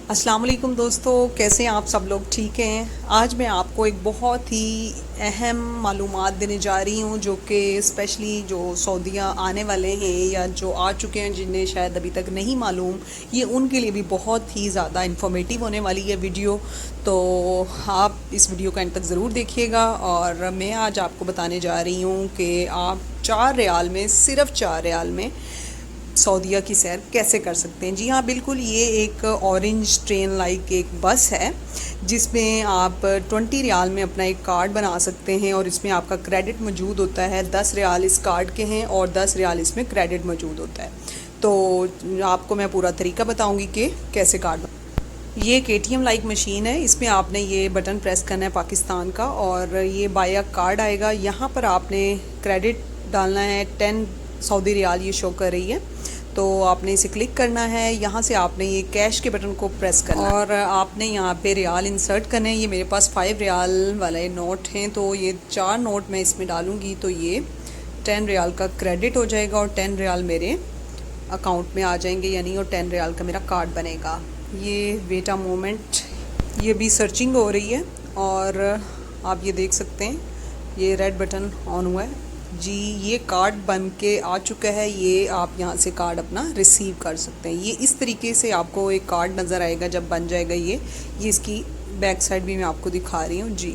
अस्सलाम वालेकुम दोस्तों, कैसे हैं आप सब लोग? ठीक हैं। आज मैं आपको एक बहुत ही अहम मालूमात देने जा रही हूँ जो कि स्पेशली जो सऊदीया आने वाले हैं या जो आ चुके हैं जिन्हें शायद अभी तक नहीं मालूम, ये उनके लिए भी बहुत ही ज़्यादा इन्फॉर्मेटिव होने वाली है वीडियो। तो आप इस वीडियो का एंड तक ज़रूर देखिएगा। और मैं आज आपको बताने जा रही हूँ कि आप 4 रियाल में, सिर्फ 4 रियाल में सऊदीया की सैर कैसे कर सकते हैं। जी हाँ, बिल्कुल, ये एक ऑरेंज ट्रेन लाइक एक बस है जिसमें आप 20 रियाल में अपना एक कार्ड बना सकते हैं और इसमें आपका क्रेडिट मौजूद होता है। 10 रियाल इस कार्ड के हैं और 10 रियाल इसमें क्रेडिट मौजूद होता है। तो आपको मैं पूरा तरीका बताऊंगी कि कैसे कार्ड। ये एक ATM लाइक मशीन है। इसमें आपने ये बटन प्रेस करना है पाकिस्तान का और ये बाया कार्ड आएगा। यहाँ पर आपने क्रेडिट डालना है 10 सऊदी रियाल, ये शो कर रही है। तो आपने इसे क्लिक करना है। यहाँ से आपने ये कैश के बटन को प्रेस करना है और आपने यहाँ पे रियाल इंसर्ट करने हैं। ये मेरे पास 5 रियाल वाले नोट हैं, तो ये 4 नोट मैं इसमें डालूँगी तो ये 10 रियाल का क्रेडिट हो जाएगा और 10 रियाल मेरे अकाउंट में आ जाएंगे, यानी और 10 रियाल का मेरा कार्ड बनेगा। ये वेट अ मोमेंट, ये भी सर्चिंग हो रही है और आप ये देख सकते हैं ये रेड बटन ऑन हुआ है। जी, ये कार्ड बन के आ चुका है। ये आप यहाँ से कार्ड अपना रिसीव कर सकते हैं। ये इस तरीके से आपको एक कार्ड नज़र आएगा जब बन जाएगा। ये इसकी बैक साइड भी मैं आपको दिखा रही हूँ। जी,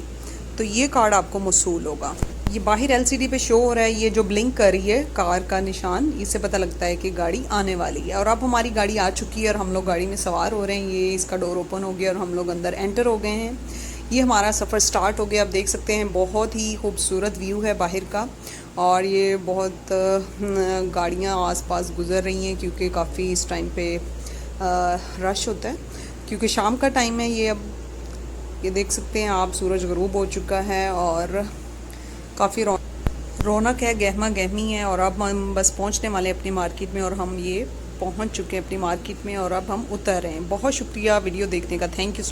तो ये कार्ड आपको मौसूल होगा। ये बाहर LCD पे शो हो रहा है, ये जो ब्लिंक कर रही है कार का निशान, इससे पता लगता है कि गाड़ी आने वाली है। और अब हमारी गाड़ी आ चुकी है और हम लोग गाड़ी में सवार हो रहे हैं। ये इसका डोर ओपन हो गया और हम लोग अंदर एंटर हो गए हैं। ये हमारा सफ़र स्टार्ट हो गया। आप देख सकते हैं बहुत ही खूबसूरत व्यू है बाहर का और ये बहुत गाड़ियाँ आसपास गुज़र रही हैं क्योंकि काफ़ी इस टाइम पे रश होता है क्योंकि शाम का टाइम है। ये अब ये देख सकते हैं आप, सूरज ग़रूब हो चुका है और काफ़ी रौनक है, गहमा गहमी है। और अब हम बस पहुंचने वाले अपनी मार्केट में और हम ये पहुंच चुके हैं अपनी मार्केट में और अब हम उतर रहे हैं। बहुत शुक्रिया वीडियो देखने का, थैंक यू।